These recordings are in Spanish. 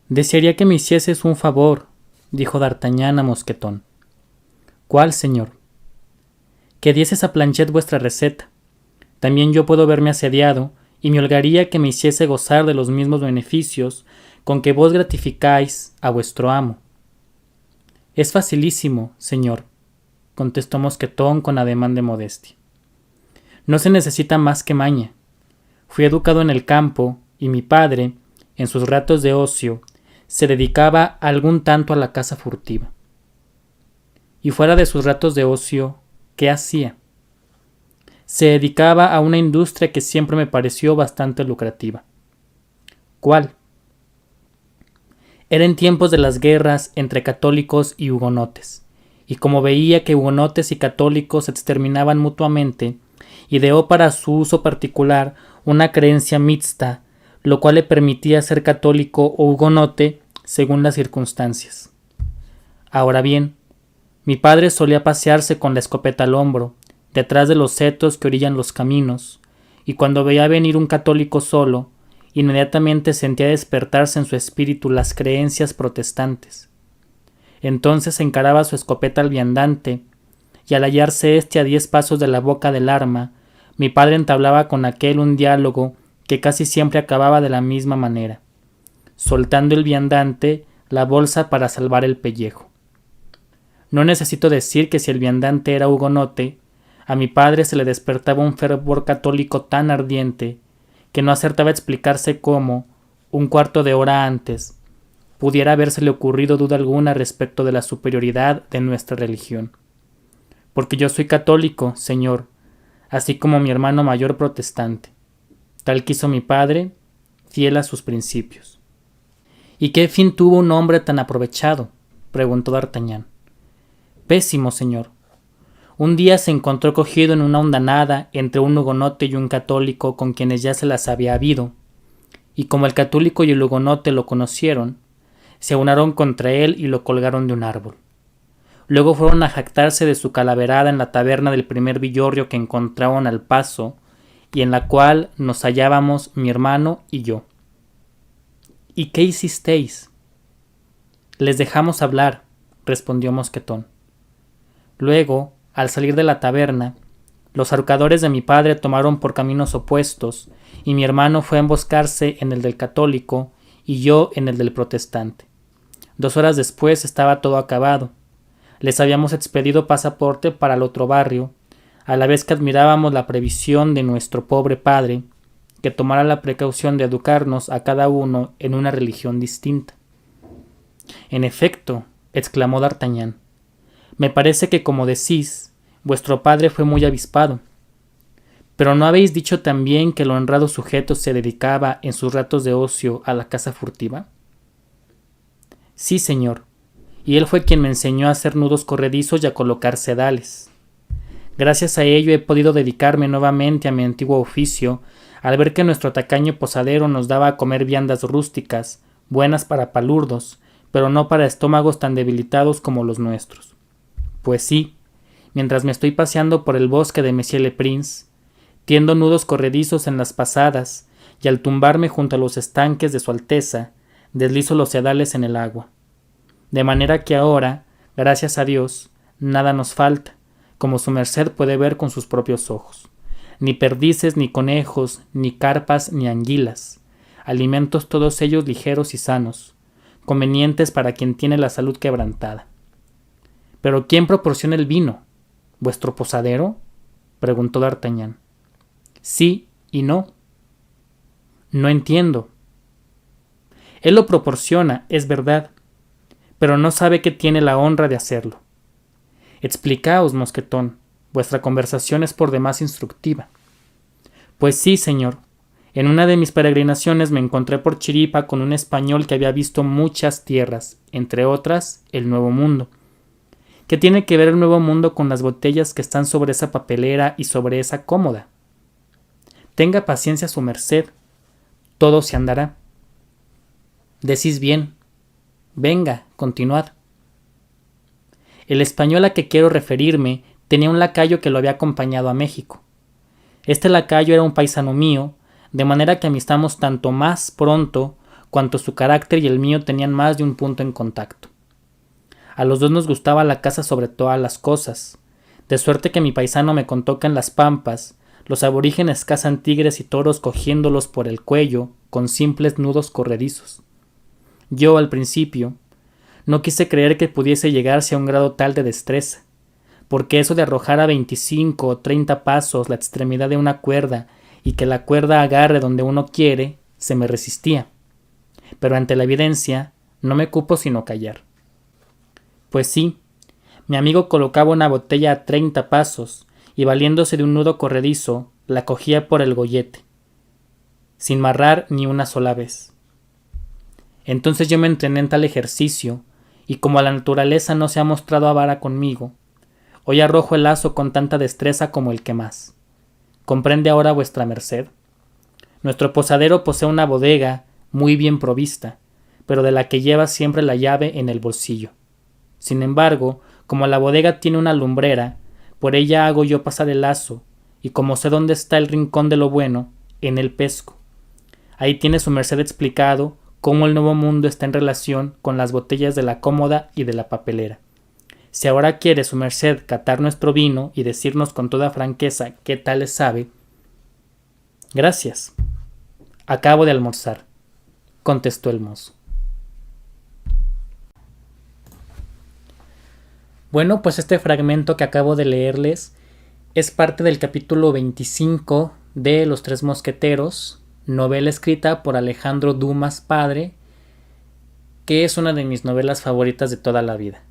Desearía que me hicieses un favor, dijo D'Artagnan a Mosquetón. ¿Cuál, señor? Que dieses a Planchet vuestra receta. También yo puedo verme asediado, y me holgaría que me hiciese gozar de los mismos beneficios con que vos gratificáis a vuestro amo. Es facilísimo, señor, contestó Mosquetón con ademán de modestia. No se necesita más que maña. Fui educado en el campo, y mi padre, en sus ratos de ocio, se dedicaba algún tanto a la caza furtiva. Y fuera de sus ratos de ocio, ¿qué hacía? Se dedicaba a una industria que siempre me pareció bastante lucrativa. ¿Cuál? Era en tiempos de las guerras entre católicos y hugonotes, y como veía que hugonotes y católicos se exterminaban mutuamente, ideó para su uso particular una creencia mixta, lo cual le permitía ser católico o hugonote según las circunstancias. Ahora bien, mi padre solía pasearse con la escopeta al hombro, detrás de los setos que orillan los caminos, y cuando veía venir un católico solo, inmediatamente sentía despertarse en su espíritu las creencias protestantes. Entonces encaraba su escopeta al viandante, y al hallarse éste a 10 pasos de la boca del arma, mi padre entablaba con aquél un diálogo que casi siempre acababa de la misma manera, soltando el viandante la bolsa para salvar el pellejo. No necesito decir que si el viandante era hugonote, a mi padre se le despertaba un fervor católico tan ardiente que no acertaba a explicarse cómo, un cuarto de hora antes, pudiera habérsele ocurrido duda alguna respecto de la superioridad de nuestra religión. Porque yo soy católico, señor, así como mi hermano mayor protestante. Tal quiso mi padre, fiel a sus principios. ¿Y qué fin tuvo un hombre tan aprovechado?, preguntó D'Artagnan. Pésimo, señor. Un día se encontró cogido en una hondanada entre un hugonote y un católico con quienes ya se las había habido, y como el católico y el hugonote lo conocieron, se aunaron contra él y lo colgaron de un árbol. Luego fueron a jactarse de su calaverada en la taberna del primer villorrio que encontraron al paso, y en la cual nos hallábamos mi hermano y yo. ¿Y qué hicisteis? Les dejamos hablar, respondió Mosquetón. Luego, al salir de la taberna, los ahorcadores de mi padre tomaron por caminos opuestos, y mi hermano fue a emboscarse en el del católico y yo en el del protestante. 2 horas después estaba todo acabado. Les habíamos expedido pasaporte para el otro barrio, a la vez que admirábamos la previsión de nuestro pobre padre, que tomara la precaución de educarnos a cada uno en una religión distinta. En efecto, exclamó D'Artagnan, me parece que, como decís, vuestro padre fue muy avispado. ¿Pero no habéis dicho también que el honrado sujeto se dedicaba en sus ratos de ocio a la caza furtiva? Sí, señor, y él fue quien me enseñó a hacer nudos corredizos y a colocar sedales. Gracias a ello he podido dedicarme nuevamente a mi antiguo oficio, al ver que nuestro tacaño posadero nos daba a comer viandas rústicas, buenas para palurdos, pero no para estómagos tan debilitados como los nuestros. Pues sí, mientras me estoy paseando por el bosque de Monsieur le Prince, tiendo nudos corredizos en las pasadas, y al tumbarme junto a los estanques de su Alteza, deslizo los sedales en el agua. De manera que ahora, gracias a Dios, nada nos falta, como su merced puede ver con sus propios ojos. Ni perdices, ni conejos, ni carpas, ni anguilas. Alimentos todos ellos ligeros y sanos, convenientes para quien tiene la salud quebrantada. ¿Pero quién proporciona el vino? ¿Vuestro posadero?, preguntó D'Artagnan. Sí y no. No entiendo. Él lo proporciona, es verdad, pero no sabe que tiene la honra de hacerlo. Explicaos, Mosquetón, vuestra conversación es por demás instructiva. Pues sí, señor. En una de mis peregrinaciones me encontré por chiripa con un español que había visto muchas tierras, entre otras, el Nuevo Mundo. ¿Qué tiene que ver el Nuevo Mundo con las botellas que están sobre esa papelera y sobre esa cómoda? Tenga paciencia su merced, todo se andará. Decís bien. Venga, continuad. El español a que quiero referirme tenía un lacayo que lo había acompañado a México. Este lacayo era un paisano mío, de manera que amistamos tanto más pronto cuanto su carácter y el mío tenían más de un punto en contacto. A los dos nos gustaba la caza sobre todas las cosas, de suerte que mi paisano me contó que en las pampas los aborígenes cazan tigres y toros cogiéndolos por el cuello con simples nudos corredizos. Yo, al principio, no quise creer que pudiese llegarse a un grado tal de destreza, porque eso de arrojar a 25 o 30 pasos la extremidad de una cuerda y que la cuerda agarre donde uno quiere, se me resistía. Pero ante la evidencia, no me cupo sino callar. Pues sí, mi amigo colocaba una botella a 30 pasos y valiéndose de un nudo corredizo, la cogía por el gollete, sin marrar ni una sola vez. Entonces yo me entrené en tal ejercicio, y como la naturaleza no se ha mostrado avara conmigo, hoy arrojo el lazo con tanta destreza como el que más. ¿Comprende ahora vuestra merced? Nuestro posadero posee una bodega muy bien provista, pero de la que lleva siempre la llave en el bolsillo. Sin embargo, como la bodega tiene una lumbrera, por ella hago yo pasar el lazo, y como sé dónde está el rincón de lo bueno, en él pesco. Ahí tiene su merced explicado cómo el nuevo mundo está en relación con las botellas de la cómoda y de la papelera. Si ahora quiere su merced catar nuestro vino y decirnos con toda franqueza qué tal le sabe. Gracias. Acabo de almorzar, contestó el mozo. Bueno, pues este fragmento que acabo de leerles es parte del capítulo 25 de Los Tres Mosqueteros, novela escrita por Alejandro Dumas padre, que es una de mis novelas favoritas de toda la vida.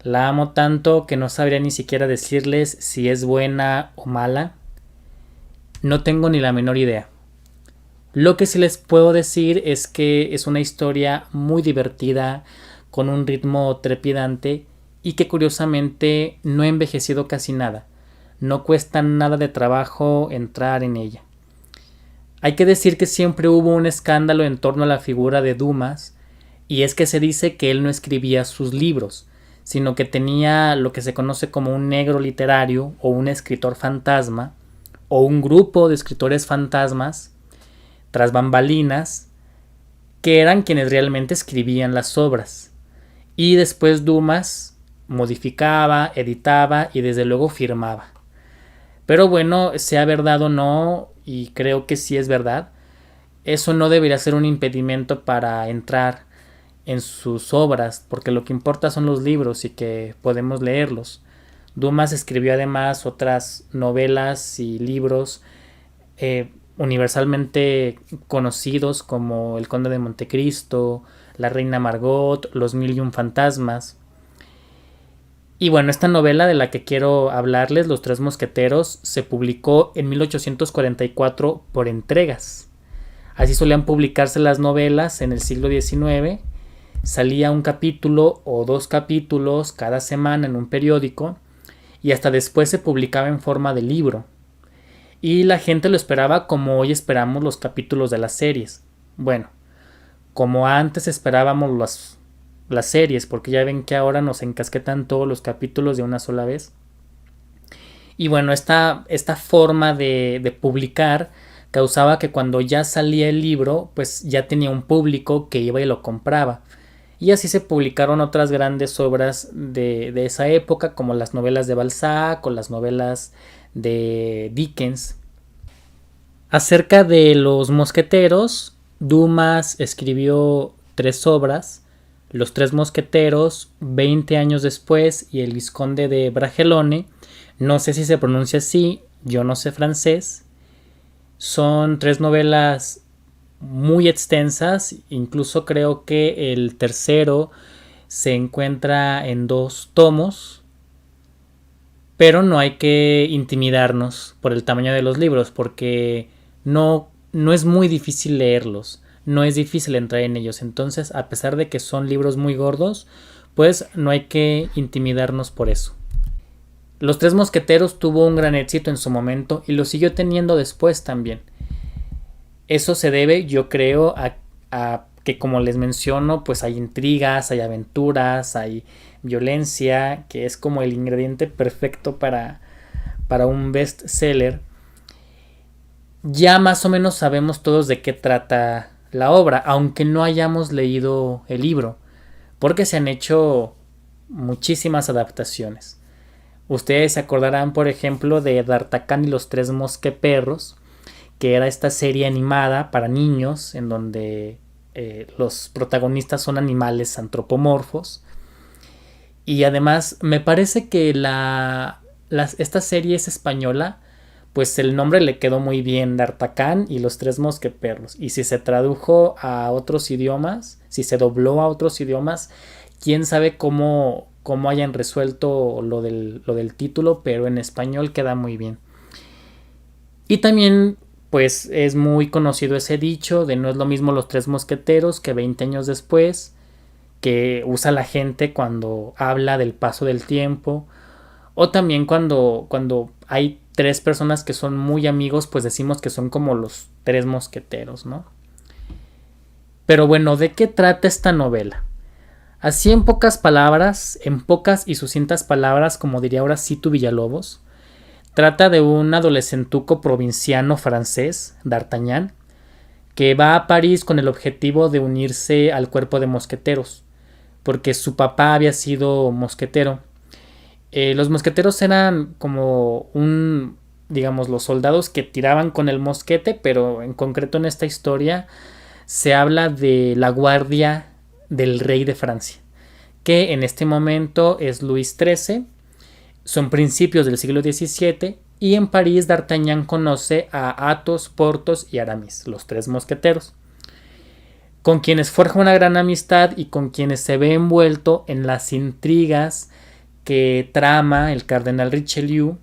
La amo tanto que no sabría ni siquiera decirles si es buena o mala. No tengo ni la menor idea. Lo que sí les puedo decir es que es una historia muy divertida, con un ritmo trepidante y que curiosamente no ha envejecido casi nada. No cuesta nada de trabajo entrar en ella. Hay que decir que siempre hubo un escándalo en torno a la figura de Dumas, y es que se dice que él no escribía sus libros, sino que tenía lo que se conoce como un negro literario o un escritor fantasma, o un grupo de escritores fantasmas, tras bambalinas, que eran quienes realmente escribían las obras. Y después Dumas modificaba, editaba y desde luego firmaba. Pero bueno, sea verdad o no, y creo que sí es verdad, eso no debería ser un impedimento para entrar en sus obras, porque lo que importa son los libros y que podemos leerlos. Dumas escribió además otras novelas y libros universalmente conocidos como El Conde de Montecristo, La Reina Margot, Los Mil y un Fantasmas. Y bueno, esta novela de la que quiero hablarles, Los Tres Mosqueteros, se publicó en 1844 por entregas. Así solían publicarse las novelas en el siglo XIX. Salía un capítulo o dos capítulos cada semana en un periódico y hasta después se publicaba en forma de libro. Y la gente lo esperaba como hoy esperamos los capítulos de las series. Bueno, como antes esperábamos las series, porque ya ven que ahora nos encasquetan todos los capítulos de una sola vez. Y bueno, esta forma de publicar causaba que cuando ya salía el libro, pues ya tenía un público que iba y lo compraba. Y así se publicaron otras grandes obras de esa época, como las novelas de Balzac o las novelas de Dickens. Acerca de los mosqueteros, Dumas escribió 3 obras: Los Tres Mosqueteros, 20 años después, y El Vizconde de Bragelonne. No sé si se pronuncia así, yo no sé francés. Son 3 novelas muy extensas, incluso creo que el tercero se encuentra en 2 tomos, pero no hay que intimidarnos por el tamaño de los libros, porque no es muy difícil leerlos, no es difícil entrar en ellos. Entonces, a pesar de que son libros muy gordos, pues no hay que intimidarnos por eso. Los Tres Mosqueteros tuvo un gran éxito en su momento y lo siguió teniendo después también. Eso se debe, yo creo, a que, como les menciono, pues hay intrigas, hay aventuras, hay violencia, que es como el ingrediente perfecto para un bestseller. Ya más o menos sabemos todos de qué trata la obra, aunque no hayamos leído el libro, porque se han hecho muchísimas adaptaciones. Ustedes se acordarán, por ejemplo, de D'Artagnan y los tres mosqueperros, que era esta serie animada para niños en donde los protagonistas son animales antropomorfos. Y además me parece que esta serie es española, pues el nombre le quedó muy bien, D'Artagnan y los tres mosqueperros. Y si se tradujo a otros idiomas, si se dobló a otros idiomas, quién sabe cómo hayan resuelto lo del título, pero en español queda muy bien. Y también pues es muy conocido ese dicho de no es lo mismo los tres mosqueteros que 20 años después, que usa la gente cuando habla del paso del tiempo, o también cuando hay tres personas que son muy amigos, pues decimos que son como los tres mosqueteros, ¿no? Pero bueno, ¿de qué trata esta novela? Así en pocas palabras, en pocas y sucintas palabras, como diría ahora Cito Villalobos, trata de un adolescentuco provinciano francés, D'Artagnan, que va a París con el objetivo de unirse al cuerpo de mosqueteros, porque su papá había sido mosquetero. Los mosqueteros eran como digamos, los soldados que tiraban con el mosquete, pero en concreto en esta historia se habla de la guardia del rey de Francia, que en este momento es Luis XIII, son principios del siglo XVII, y en París D'Artagnan conoce a Athos, Porthos y Aramis, los tres mosqueteros, con quienes forja una gran amistad y con quienes se ve envuelto en las intrigas que trama el cardenal Richelieu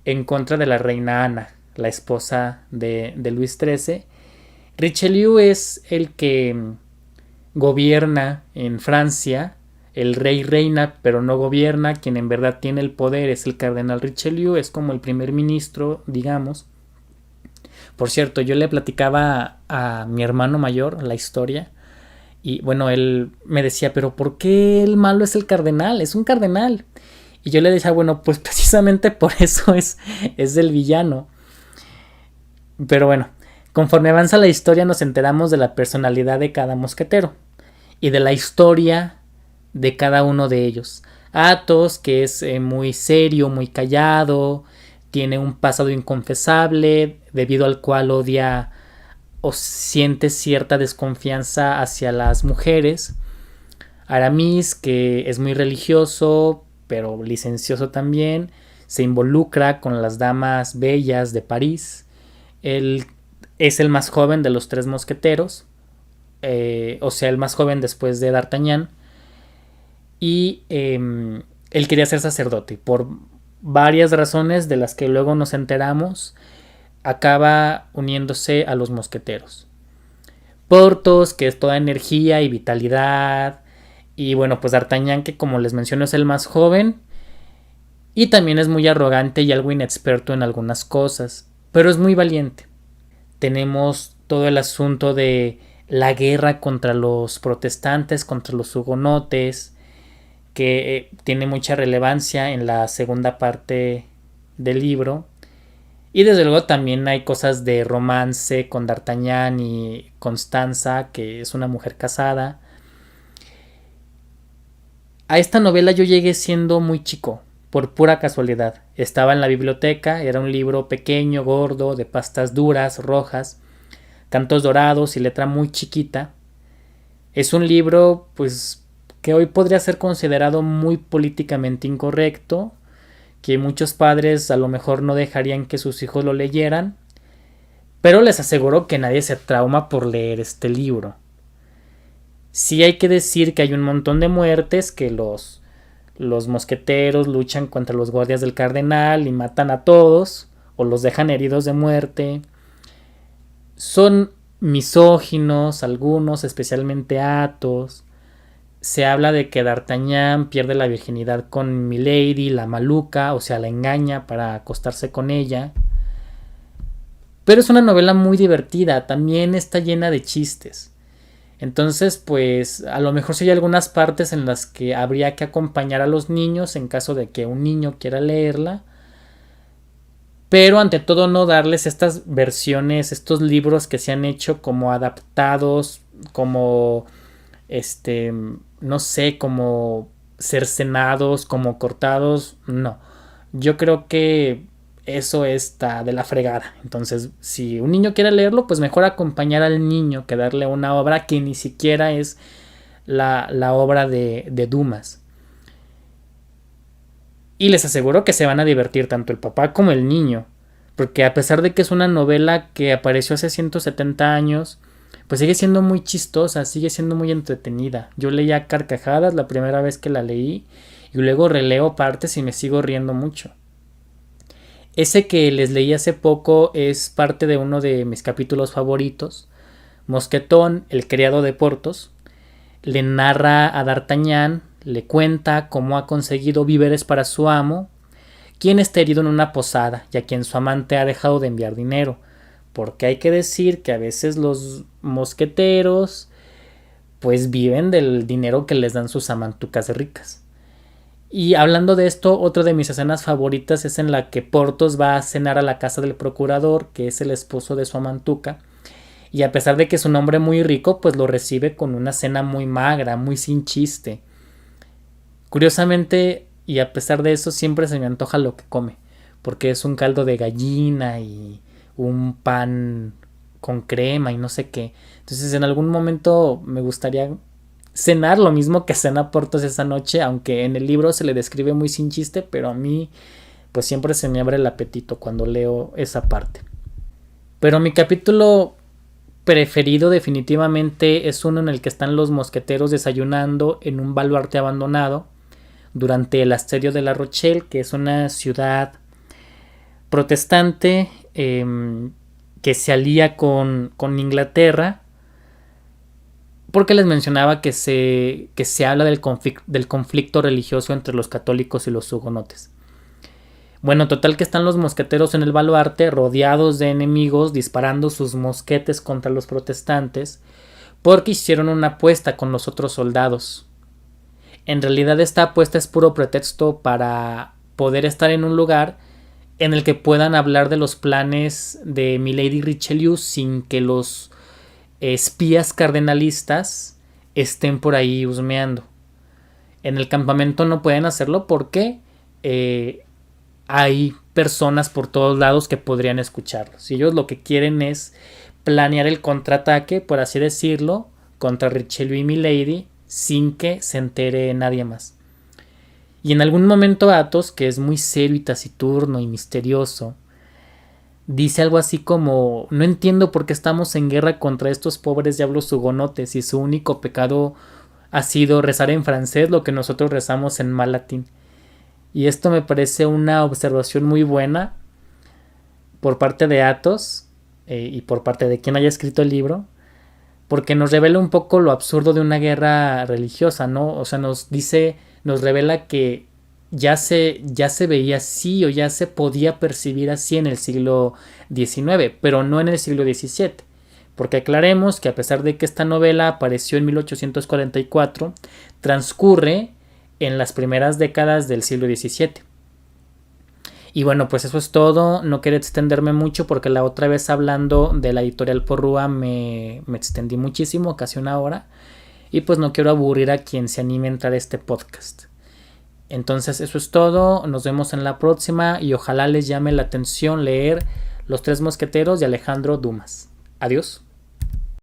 en contra de la reina Ana, la esposa de Luis XIII. Richelieu es el que gobierna en Francia, el rey reina pero no gobierna, quien en verdad tiene el poder es el cardenal Richelieu, es como el primer ministro, digamos. Por cierto, yo le platicaba a mi hermano mayor la historia y bueno, él me decía, pero ¿por qué el malo es el cardenal? Es un cardenal. Y yo le decía, bueno, pues precisamente por eso es el villano. Pero bueno, conforme avanza la historia nos enteramos de la personalidad de cada mosquetero y de la historia de cada uno de ellos. Athos, que es muy serio, muy callado, tiene un pasado inconfesable, debido al cual odia o siente cierta desconfianza hacia las mujeres. Aramis, que es muy religioso, pero licencioso también, se involucra con las damas bellas de París. Él es el más joven de los tres mosqueteros, o sea, el más joven después de D'Artagnan. Y él quería ser sacerdote. Por varias razones de las que luego nos enteramos, acaba uniéndose a los mosqueteros. Porthos, que es toda energía y vitalidad. Y bueno, pues D'Artagnan, que como les menciono es el más joven. Y también es muy arrogante y algo inexperto en algunas cosas. Pero es muy valiente. Tenemos todo el asunto de la guerra contra los protestantes, contra los hugonotes, que tiene mucha relevancia en la segunda parte del libro. Y desde luego también hay cosas de romance con D'Artagnan y Constanza, que es una mujer casada. A esta novela yo llegué siendo muy chico, por pura casualidad. Estaba en la biblioteca, era un libro pequeño, gordo, de pastas duras, rojas, cantos dorados y letra muy chiquita. Es un libro, pues, que hoy podría ser considerado muy políticamente incorrecto, que muchos padres a lo mejor no dejarían que sus hijos lo leyeran, pero les aseguro que nadie se trauma por leer este libro. Sí hay que decir que hay un montón de muertes, que los mosqueteros luchan contra los guardias del cardenal y matan a todos, o los dejan heridos de muerte. Son misóginos algunos, especialmente Athos. Se habla de que D'Artagnan pierde la virginidad con Milady, la maluca, o sea, la engaña para acostarse con ella. Pero es una novela muy divertida, también está llena de chistes. Entonces, pues, a lo mejor sí hay algunas partes en las que habría que acompañar a los niños en caso de que un niño quiera leerla. pero ante todo no darles estas versiones, estos libros que se han hecho como adaptados, como no sé, como cercenados, como cortados, no. Yo creo que eso está de la fregada. Entonces, si un niño quiere leerlo, pues mejor acompañar al niño que darle una obra que ni siquiera es la obra de Dumas. Y les aseguro que se van a divertir tanto el papá como el niño. Porque a pesar de que es una novela que apareció hace 170 años, pues sigue siendo muy chistosa, sigue siendo muy entretenida. Yo leía carcajadas la primera vez que la leí y luego releo partes y me sigo riendo mucho. Ese que les leí hace poco es parte de uno de mis capítulos favoritos. Mosquetón, el criado de Portos, le narra a D'Artagnan, le cuenta cómo ha conseguido víveres para su amo, quien está herido en una posada y a quien su amante ha dejado de enviar dinero, porque hay que decir que a veces los mosqueteros pues viven del dinero que les dan sus amantucas ricas. Y hablando de esto, otra de mis escenas favoritas es en la que Porthos va a cenar a la casa del procurador, que es el esposo de su amantuca, y a pesar de que es un hombre muy rico, pues lo recibe con una cena muy magra, muy sin chiste. Curiosamente, y a pesar de eso, siempre se me antoja lo que come, porque es un caldo de gallina y un pan con crema y no sé qué. Entonces en algún momento me gustaría cenar lo mismo que cena Porthos esa noche, aunque en el libro se le describe muy sin chiste, pero a mí pues siempre se me abre el apetito cuando leo esa parte. Pero mi capítulo preferido definitivamente es uno en el que están los mosqueteros desayunando en un baluarte abandonado durante el asedio de La Rochelle, que es una ciudad protestante que se alía con Inglaterra, porque les mencionaba que se habla del conflicto religioso entre los católicos y los hugonotes. Bueno, total que están los mosqueteros en el baluarte, rodeados de enemigos, disparando sus mosquetes contra los protestantes, porque hicieron una apuesta con los otros soldados. En realidad esta apuesta es puro pretexto para poder estar en un lugar en el que puedan hablar de los planes de Milady Richelieu sin que los espías cardenalistas estén por ahí husmeando. En el campamento no pueden hacerlo porque hay personas por todos lados que podrían escucharlos. Y ellos lo que quieren es planear el contraataque, por así decirlo, contra Richelieu y Milady sin que se entere nadie más. Y en algún momento Athos, que es muy serio y taciturno y misterioso, dice algo así como: no entiendo por qué estamos en guerra contra estos pobres diablos hugonotes y su único pecado ha sido rezar en francés lo que nosotros rezamos en mal latín. Y esto me parece una observación muy buena por parte de Athos y por parte de quien haya escrito el libro, porque nos revela un poco lo absurdo de una guerra religiosa, ¿no? O sea, nos revela que ya se veía así o ya se podía percibir así en el siglo XIX, pero no en el siglo XVII. Porque aclaremos que a pesar de que esta novela apareció en 1844, transcurre en las primeras décadas del siglo XVII. Y bueno, pues eso es todo. No quiero extenderme mucho porque la otra vez hablando de la editorial Porrúa me extendí muchísimo, casi una hora. Y pues no quiero aburrir a quien se anime a entrar a este podcast. Entonces eso es todo. Nos vemos en la próxima y ojalá les llame la atención leer Los Tres Mosqueteros de Alejandro Dumas. Adiós.